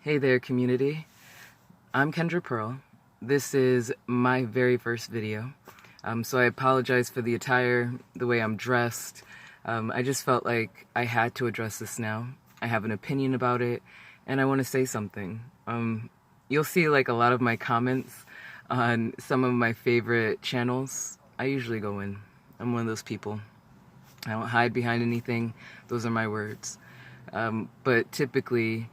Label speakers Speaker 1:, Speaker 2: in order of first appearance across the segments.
Speaker 1: Hey there, community. I'm Kendra Pearl. This is my very first video. So I apologize for the attire, the way I'm dressed. I just felt like I had to address this now. I have an opinion about it, and I want to say something. You'll see like a lot of my comments on some of my favorite channels. I usually go in. I'm one of those people. I don't hide behind anything. Those are my words. But typically,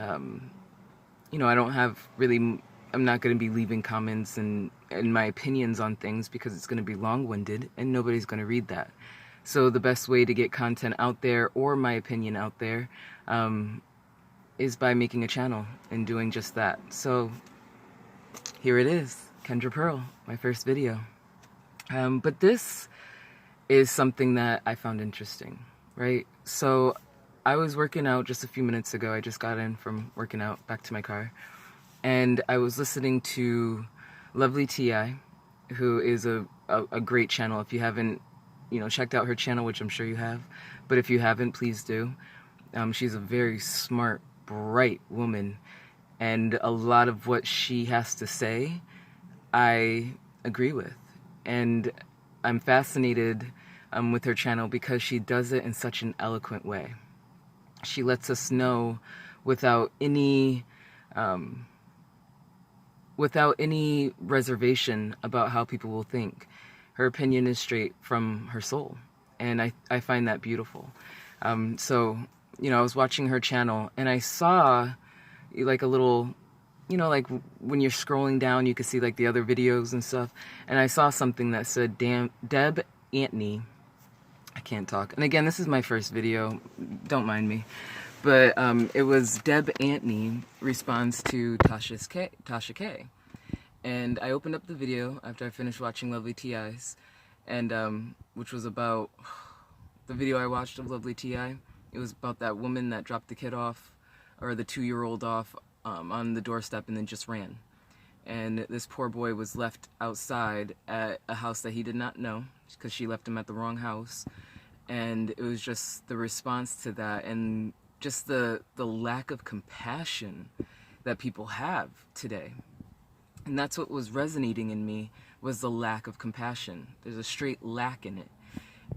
Speaker 1: I don't have really, I'm not going to be leaving comments and my opinions on things because it's going to be long-winded and nobody's going to read that. So the best way to get content out there or my opinion out there is by making a channel and doing just that. So here it is, Kendra Pearl, my first video. But this is something that I found interesting, right? So I was working out just a few minutes ago. I just got in from working out, back to my car. And I was listening to Lovely T.I., who is a great channel. If you haven't, checked out her channel, which I'm sure you have, but if you haven't, please do. She's a very smart, bright woman. And a lot of what she has to say, I agree with. And I'm fascinated with her channel because she does it in such an eloquent way. She lets us know without any reservation about how people will think. Her opinion is straight from her soul, and I find that beautiful. So, I was watching her channel, and I saw like a little, like when you're scrolling down, you can see like the other videos and stuff, and I saw something that said, Deb Antney. I can't talk. And again, this is my first video. Don't mind me. But it was Deb Antney responds to Tashak K. And I opened up the video after I finished watching Lovely T.I.'s, and which was about the video I watched of Lovely T.I. It was about that woman that dropped the kid off, or the 2-year-old off on the doorstep and then just ran. And this poor boy was left outside at a house that he did not know because she left him at the wrong house. And it was just the response to that and just the lack of compassion that people have today. And that's what was resonating in me, was the lack of compassion. There's a straight lack in it.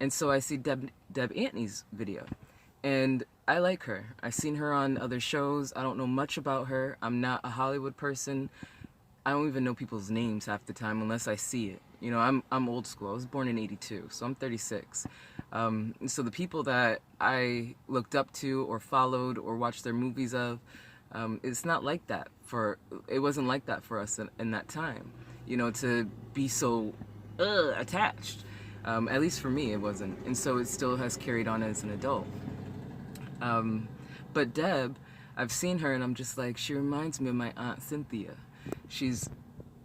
Speaker 1: And so I see Deb Antney's video. And I like her. I've seen her on other shows. I don't know much about her. I'm not a Hollywood person. I don't even know people's names half the time unless I see it. I'm old school. I was born in '82, so I'm 36. So the people that I looked up to or followed or watched their movies of, it's not like that it wasn't like that for us in that time. To be so attached. At least for me, it wasn't. And so it still has carried on as an adult. But Deb, I've seen her and I'm just like, she reminds me of my Aunt Cynthia. She's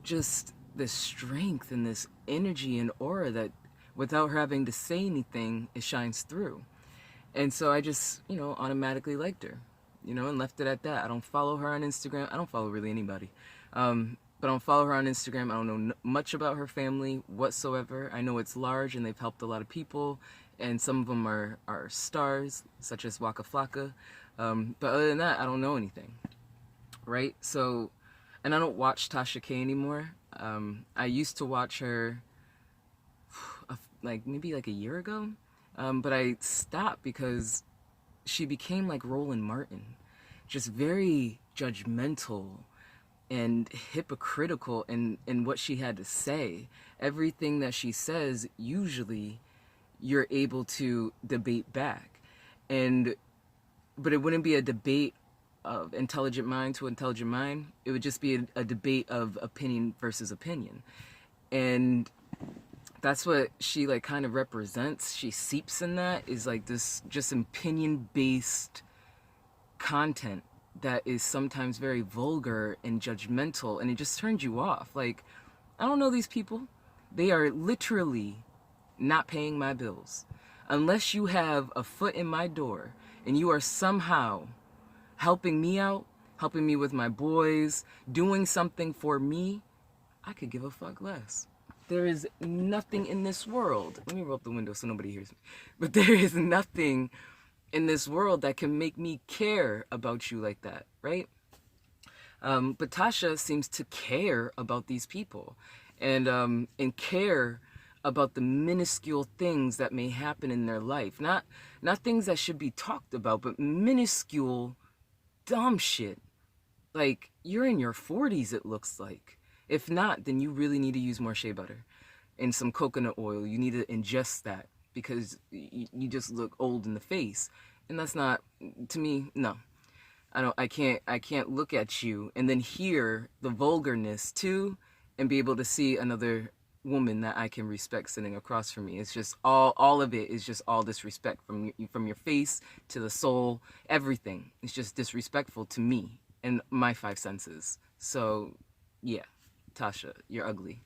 Speaker 1: just this strength and this energy and aura that without her having to say anything, it shines through. And so I just, automatically liked her, and left it at that. I don't follow her on Instagram. I don't follow really anybody. But I don't follow her on Instagram. I don't know much about her family whatsoever. I know it's large and they've helped a lot of people. And some of them are stars, such as Wakaflocka. But other than that, I don't know anything. Right? So, and I don't watch Tashak K anymore. I used to watch her maybe a year ago. But I stopped because she became like Roland Martin. Just very judgmental and hypocritical in what she had to say. Everything that she says, usually you're able to debate back. But it wouldn't be a debate of intelligent mind to intelligent mind. It would just be a debate of opinion versus opinion. And that's what she kind of represents. She seeps in that, is like this just opinion-based content that is sometimes very vulgar and judgmental, and it just turns you off. Like, I don't know these people. They are literally not paying my bills. Unless you have a foot in my door and you are somehow helping me out, helping me with my boys, doing something for me, I could give a fuck less. There is nothing in this world. Let me roll up the window so nobody hears me. But there is nothing in this world that can make me care about you like that, right? But Tasha seems to care about these people, and care about the minuscule things that may happen in their life. Not things that should be talked about, but minuscule dumb shit. Like, you're in your 40s, it looks like. If not, then you really need to use more shea butter and some coconut oil. You need to ingest that because you just look old in the face. And that's not, to me, no. I can't look at you and then hear the vulgarness too and be able to see another woman that I can respect sitting across from me. It's just all of it is just all disrespect from your face to the soul, everything. It's just disrespectful to me and my five senses. So, yeah, Tasha, you're ugly.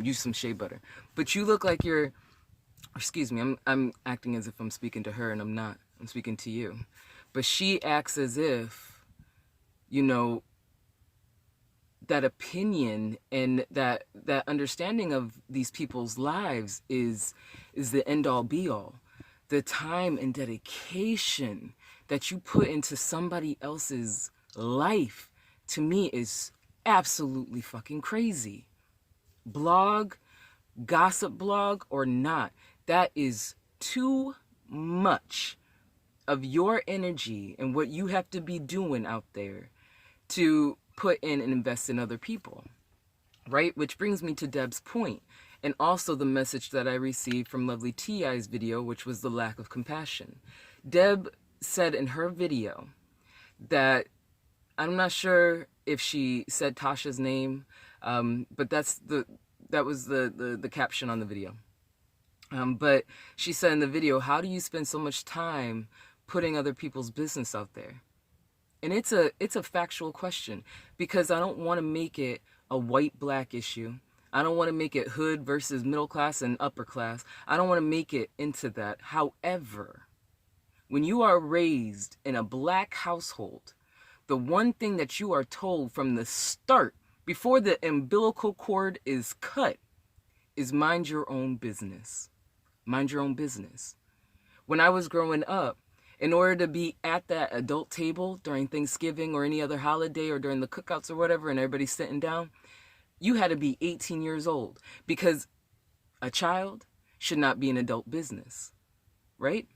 Speaker 1: Use some shea butter. But you look like you're, excuse me, I'm acting as if I'm speaking to her and I'm not. I'm speaking to you. But she acts as if, you know, that opinion and that understanding of these people's lives is the end all be all. The time and dedication that you put into somebody else's life, to me, is absolutely fucking crazy. Blog, gossip blog or not, that is too much of your energy and what you have to be doing out there to put in and invest in other people, right? Which brings me to Deb's point, and also the message that I received from Lovely T.I.'s video, which was the lack of compassion. Deb said in her video that, I'm not sure if she said Tasha's name, but that was the caption on the video. But she said in the video, how do you spend so much time putting other people's business out there? And it's a factual question, because I don't want to make it a white-black issue. I don't want to make it hood versus middle class and upper class. I don't want to make it into that. However, when you are raised in a black household, the one thing that you are told from the start, before the umbilical cord is cut, is mind your own business. Mind your own business. When I was growing up, in order to be at that adult table during Thanksgiving or any other holiday or during the cookouts or whatever, and everybody's sitting down, you had to be 18 years old, because a child should not be an adult business, right?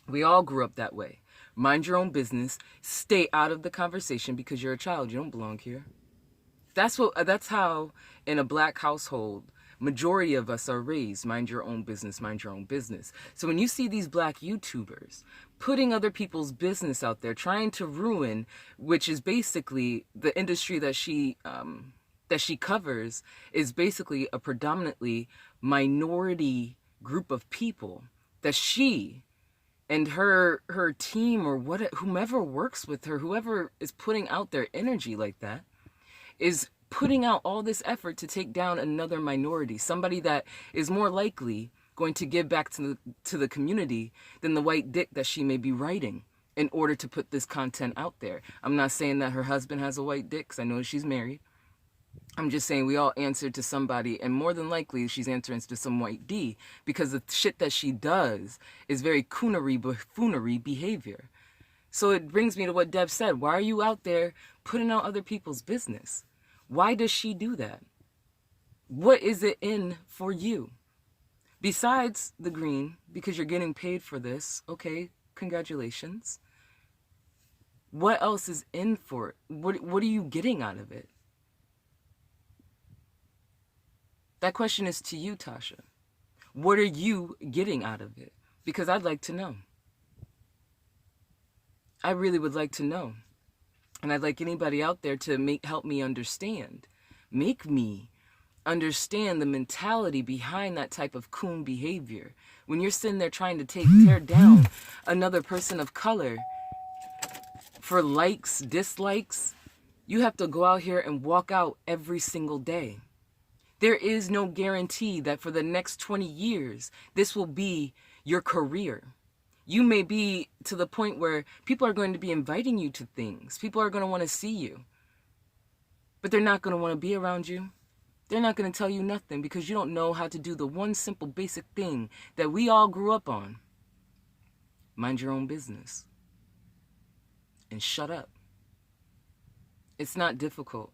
Speaker 1: We all grew up that way. Mind your own business. Stay out of the conversation because you're a child. You don't belong here. That's how in a black household, majority of us are raised. Mind your own business, mind your own business. So when you see these black YouTubers putting other people's business out there, trying to ruin, which is basically the industry that she covers, is basically a predominantly minority group of people that she and her team or whomever works with her, whoever is putting out their energy like that, is putting out all this effort to take down another minority, somebody that is more likely going to give back to the community than the white dick that she may be writing in order to put this content out there. I'm not saying that her husband has a white dick, because I know she's married. I'm just saying we all answer to somebody, and more than likely she's answering to some white D, because the shit that she does is very coonery, buffoonery behavior. So it brings me to what Deb said. Why are you out there putting out other people's business? Why does she do that? What is it in for you? Besides the green, because you're getting paid for this, okay, congratulations. What else is in for it? What are you getting out of it? That question is to you, Tasha. What are you getting out of it? Because I'd like to know. I really would like to know. And I'd like anybody out there to help me understand. Make me understand the mentality behind that type of coon behavior. When you're sitting there trying to tear down another person of color for likes, dislikes, you have to go out here and walk out every single day. There is no guarantee that for the next 20 years, this will be your career. You may be to the point where people are going to be inviting you to things. People are going to want to see you. But they're not going to want to be around you. They're not going to tell you nothing because you don't know how to do the one simple basic thing that we all grew up on. Mind your own business. And shut up. It's not difficult,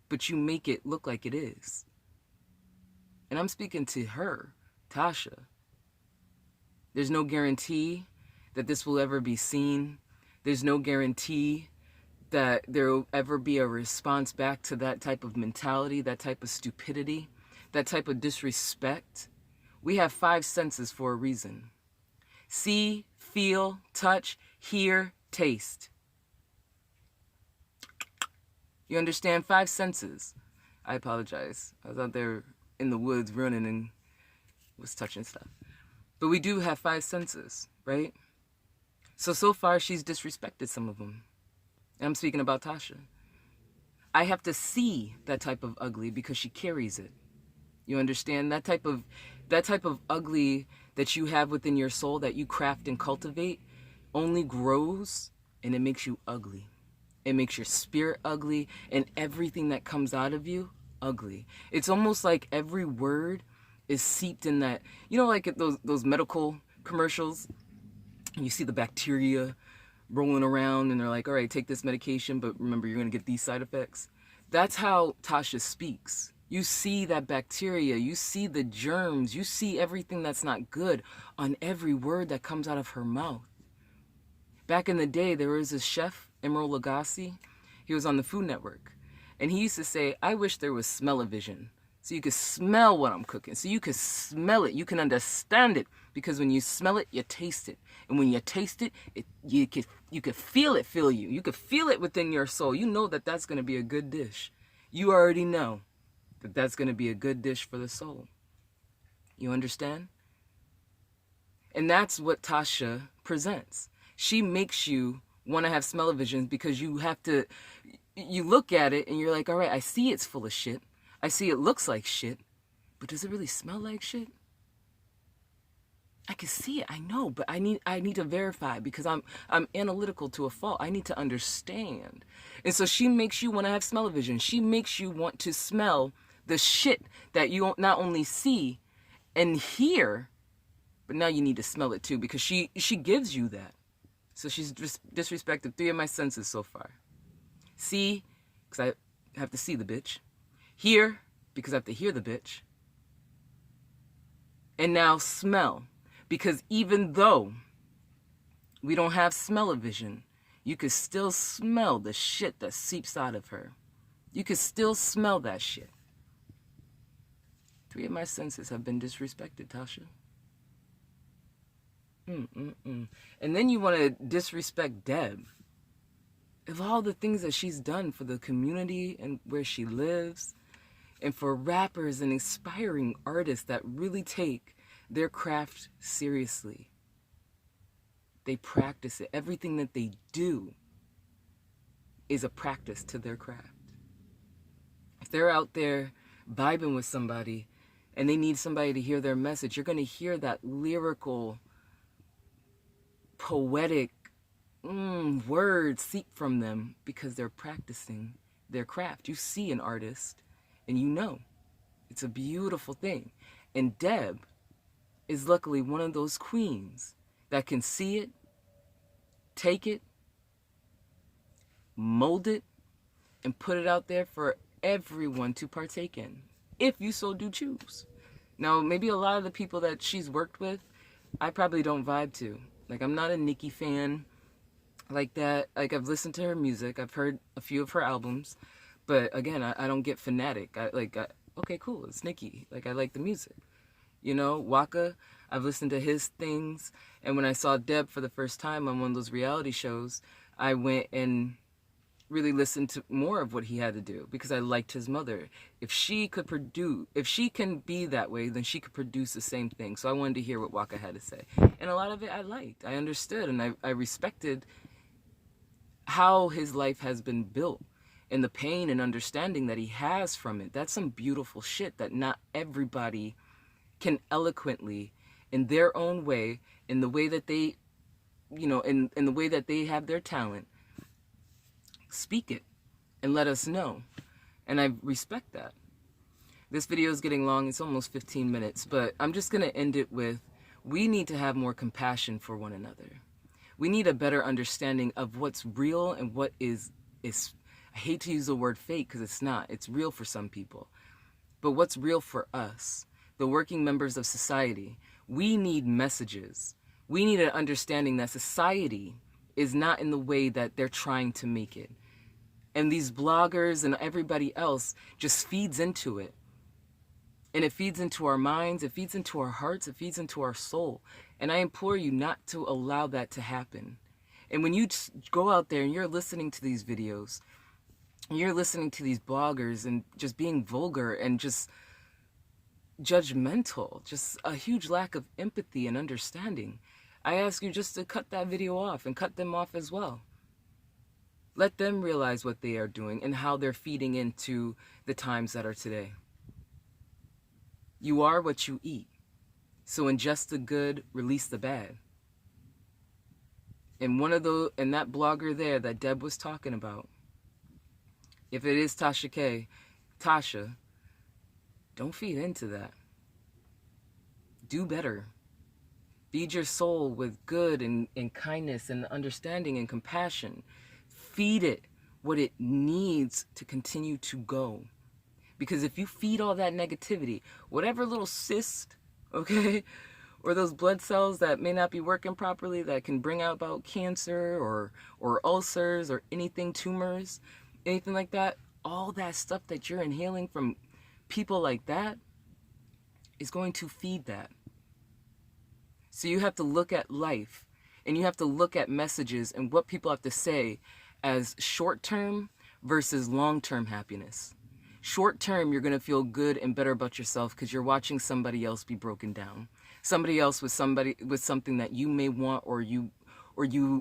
Speaker 1: but you make it look like it is. And I'm speaking to her, Tasha. There's no guarantee that this will ever be seen. There's no guarantee that there will ever be a response back to that type of mentality, that type of stupidity, that type of disrespect. We have 5 senses for a reason. See, feel, touch, hear, taste. You understand? 5 senses. I apologize. I was out there in the woods running and was touching stuff. But we do have 5 senses, right? So far she's disrespected some of them. And I'm speaking about Tasha. I have to see that type of ugly because she carries it. You understand? That type of ugly that you have within your soul that you craft and cultivate only grows, and it makes you ugly. It makes your spirit ugly, and everything that comes out of you ugly. It's almost like every word is seeped in that, you know, like those medical commercials, and you see the bacteria rolling around and they're like, all right, take this medication, but remember, you're going to get these side effects. That's how Tasha speaks. You see that bacteria, you see the germs, you see everything that's not good on every word that comes out of her mouth. Back in the day, there was a chef, Emeril Lagasse. He was on the Food Network. And he used to say, I wish there was smell-o-vision. So you could smell what I'm cooking. So you could smell it. You can understand it. Because when you smell it, you taste it. And when you taste it, you could feel it fill you. You could feel it within your soul. You know that that's going to be a good dish. You already know that that's going to be a good dish for the soul. You understand? And that's what Tasha presents. She makes you want to have smell-o-vision because you look at it and you're like, all right, I see it's full of shit. I see it looks like shit, but does it really smell like shit? I can see it, I know, but I need to verify because I'm analytical to a fault. I need to understand. And so she makes you want to have smell-o-vision. She makes you want to smell the shit that you not only see and hear, but now you need to smell it too because she gives you that. So she's disrespected 3 of my senses so far. See, because I have to see the bitch. Hear, because I have to hear the bitch. And now smell, because even though we don't have smell-o-vision, you can still smell the shit that seeps out of her. You can still smell that shit. 3 of my senses have been disrespected, Tasha. And then you want to disrespect Deb. Of all the things that she's done for the community and where she lives, and for rappers and inspiring artists that really take their craft seriously. They practice it. Everything that they do is a practice to their craft. If they're out there vibing with somebody and they need somebody to hear their message, you're going to hear that lyrical, poetic words seep from them because they're practicing their craft. You see an artist and you know it's a beautiful thing. And Deb is luckily one of those queens that can see it, take it, mold it, and put it out there for everyone to partake in, if you so do choose. Now, maybe a lot of the people that she's worked with, I probably don't vibe to. Like, I'm not a Nicki fan like that. Like, I've listened to her music. I've heard a few of her albums. But, again, I don't get fanatic. Okay, cool, it's Nicki. Like, I like the music. You know, Waka, I've listened to his things. And when I saw Deb for the first time on one of those reality shows, I went and really listened to more of what he had to do because I liked his mother. If she can be that way, then she could produce the same thing. So I wanted to hear what Waka had to say. And a lot of it I liked. I understood and I respected how his life has been built and the pain and understanding that he has from it. That's some beautiful shit that not everybody can eloquently, in their own way, in the way that they, you know, in the way that they have their talent, speak it and let us know. And I respect that. This video is getting long. It's almost 15 minutes, but I'm just going to end it with, we need to have more compassion for one another. We need a better understanding of what's real and what is I hate to use the word fake because it's not. It's real for some people. But what's real for us, the working members of society? We need messages. We need an understanding that society is not in the way that they're trying to make it. And these bloggers and everybody else just feeds into it. And it feeds into our minds, it feeds into our hearts, it feeds into our soul. And I implore you not to allow that to happen. And when you go out there and you're listening to these videos, and you're listening to these bloggers and just being vulgar and just judgmental, just a huge lack of empathy and understanding, I ask you just to cut that video off and cut them off as well. Let them realize what they are doing and how they're feeding into the times that are today. You are what you eat. So ingest the good, release the bad. And that blogger there that Deb was talking about, if it is Tasha, don't feed into that. Do better. Feed your soul with good and kindness and understanding and compassion. Feed it what it needs to continue to go. Because if you feed all that negativity, whatever little cyst, okay, or those blood cells that may not be working properly that can bring about cancer or ulcers or anything, tumors, anything like that, all that stuff that you're inhaling from people like that is going to feed that. So you have to look at life and you have to look at messages and what people have to say as short-term versus long-term happiness. Short term, you're going to feel good and better about yourself because you're watching somebody else be broken down. Somebody else with something that you may want or you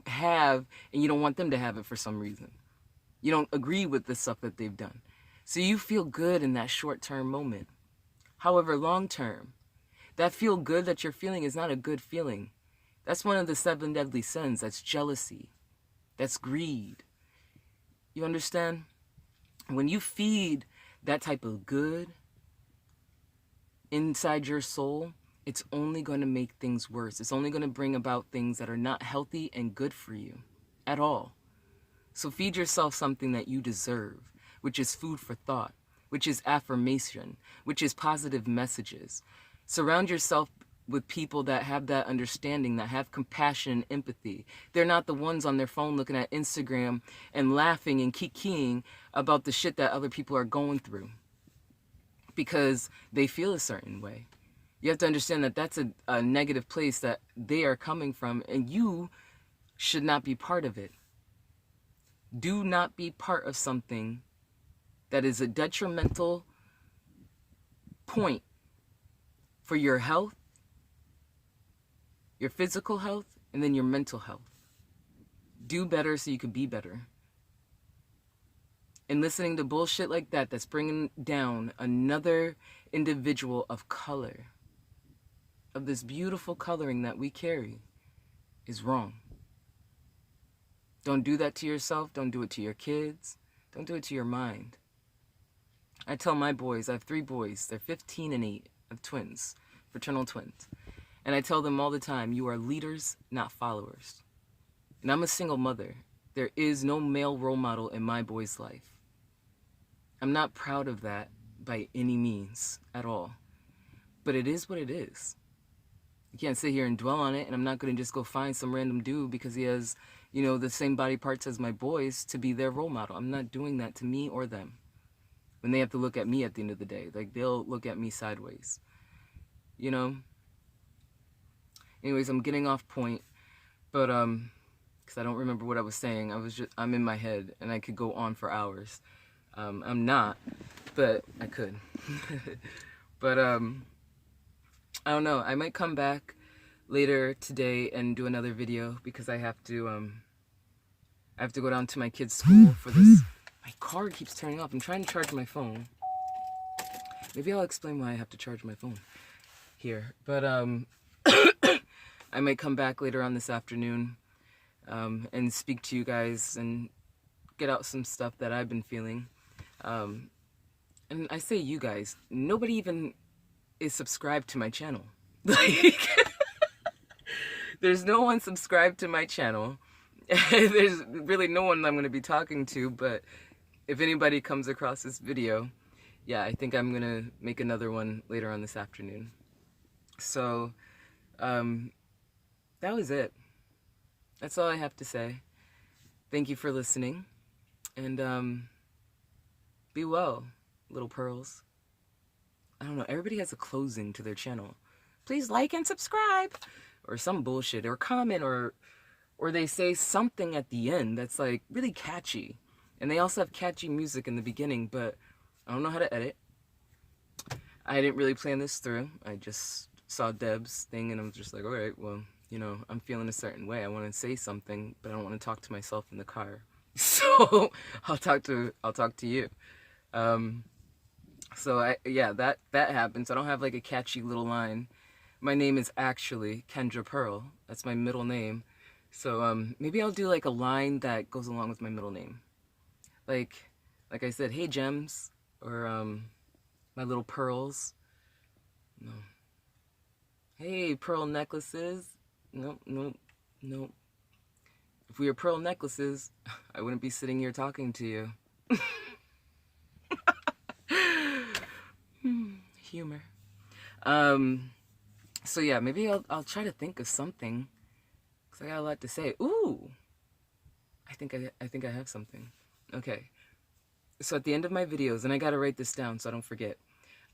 Speaker 1: have, and you don't want them to have it for some reason. You don't agree with the stuff that they've done. So you feel good in that short term moment. However, long term, that feel good that you're feeling is not a good feeling. That's one of the 7 deadly sins. That's jealousy. That's greed. You understand? When you feed that type of good inside your soul, it's only going to make things worse. It's only going to bring about things that are not healthy and good for you at all. So feed yourself something that you deserve, which is food for thought, which is affirmation, which is positive messages. Surround yourself with people that have that understanding, that have compassion and empathy. They're not the ones on their phone looking at Instagram and laughing and kikiing about the shit that other people are going through because they feel a certain way. You have to understand that that's a negative place that they are coming from, and you should not be part of it. Do not be part of something that is a detrimental point for your health, your physical health, and then your mental health. Do better so you can be better. And listening to bullshit like that that's bringing down another individual of color, of this beautiful coloring that we carry, is wrong. Don't do that to yourself. Don't do it to your kids. Don't do it to your mind. I tell my boys, I have 3 boys. They're 15 and 8. I have twins, fraternal twins. And I tell them all the time, you are leaders, not followers. And I'm a single mother. There is no male role model in my boy's life. I'm not proud of that by any means at all. But it is what it is. You can't sit here and dwell on it, and I'm not going to just go find some random dude because he has, the same body parts as my boys to be their role model. I'm not doing that to me or them. When they have to look at me at the end of the day, like they'll look at me sideways. Anyways, I'm getting off point, but because I don't remember what I was saying. I'm in my head, and I could go on for hours. I'm not, but I could. But I don't know. I might come back later today and do another video because I have to go down to my kid's school for this. My car keeps turning off. I'm trying to charge my phone. Maybe I'll explain why I have to charge my phone here. But I might come back later on this afternoon and speak to you guys and get out some stuff that I've been feeling. And I say you guys, nobody even is subscribed to my channel. Like, there's no one subscribed to my channel. There's really no one I'm going to be talking to, but if anybody comes across this video, yeah, I think I'm gonna make another one later on this afternoon. So, that was it. That's all I have to say. Thank you for listening, and be well, little pearls. I don't know, everybody has a closing to their channel. Please like and subscribe, or some bullshit, or comment, or they say something at the end that's like really catchy. And they also have catchy music in the beginning, but I don't know how to edit. I didn't really plan this through. I just saw Deb's thing and I'm just like, all right, well, you know, I'm feeling a certain way. I want to say something, but I don't want to talk to myself in the car. So I'll talk to you. So yeah, that happens. I don't have like a catchy little line. My name is actually Kendra Pearl. That's my middle name. So maybe I'll do like a line that goes along with my middle name. Like I said, hey gems, or my little pearls. No. Hey pearl necklaces. No. If we were pearl necklaces, I wouldn't be sitting here talking to you. Humor. So yeah, maybe I'll try to think of something, cause I got a lot to say. Ooh, I think I have something. Okay. So at the end of my videos, and I gotta write this down so I don't forget,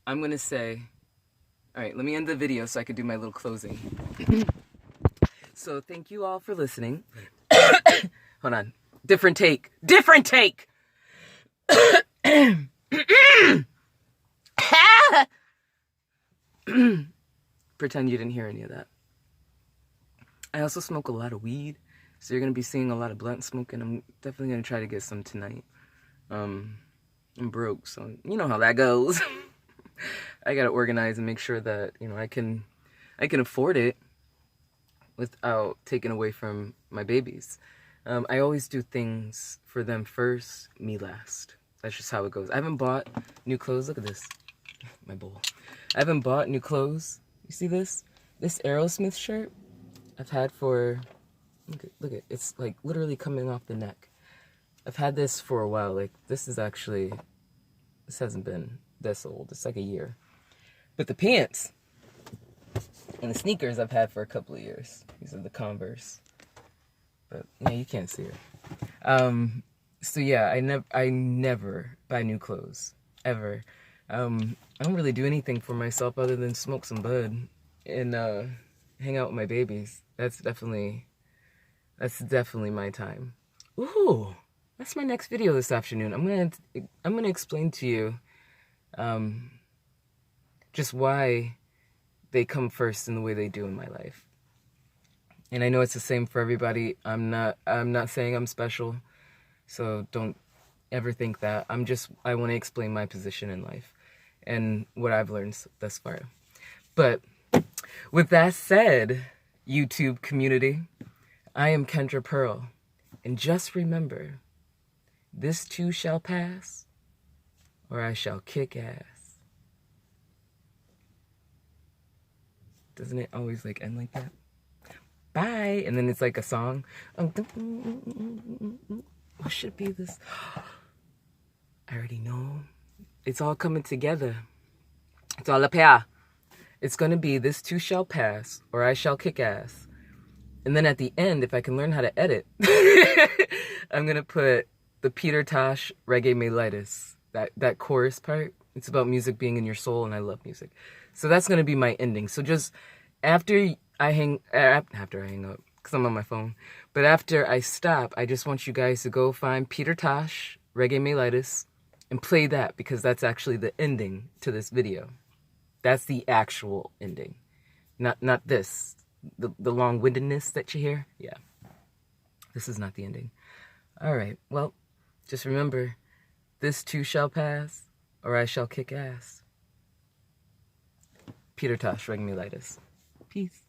Speaker 1: I'm gonna say, all right, let me end the video so I could do my little closing. So thank you all for listening. Hold on. Different take. Pretend you didn't hear any of that. I also smoke a lot of weed, so you're gonna be seeing a lot of blunt smoke, and I'm definitely gonna try to get some tonight. I'm broke, so you know how that goes. I gotta organize and make sure that, you know, I can afford it without taking away from my babies. I always do things for them first, me last. That's just how it goes. I haven't bought new clothes. Look at this, my bowl. I haven't bought new clothes. You see this? This Aerosmith shirt I've had for, look at, it's like literally coming off the neck. I've had this for a while. Like this hasn't been this old. It's like a year. But the pants and the sneakers I've had for a couple of years. These are the Converse. But yeah, you can't see it. So yeah, I never buy new clothes ever. I don't really do anything for myself other than smoke some bud and hang out with my babies. That's definitely my time. Ooh, that's my next video this afternoon. I'm gonna explain to you just why they come first in the way they do in my life. And I know it's the same for everybody. I'm not saying I'm special, so don't ever think that. I want to explain my position in life and what I've learned thus far. But with that said, YouTube community, I am Kendra Pearl, and just remember, this too shall pass, or I shall kick ass. Doesn't it always like end like that? Bye, and then it's like a song. What should be this? I already know. It's all coming together. It's all up here. It's gonna be this too shall pass, or I shall kick ass. And then at the end, if I can learn how to edit, I'm gonna put the Peter Tosh Reggae Melitis. That chorus part. It's about music being in your soul, and I love music. So that's gonna be my ending. So just after I hang up, because I'm on my phone, but after I stop, I just want you guys to go find Peter Tosh Reggae Melitis and play that, because that's actually the ending to this video. That's the actual ending, not this, the long-windedness that you hear. Yeah, this is not the ending. All right, well, just remember, this too shall pass, or I shall kick ass. Peter Tosh Reggae Melitis. Peace.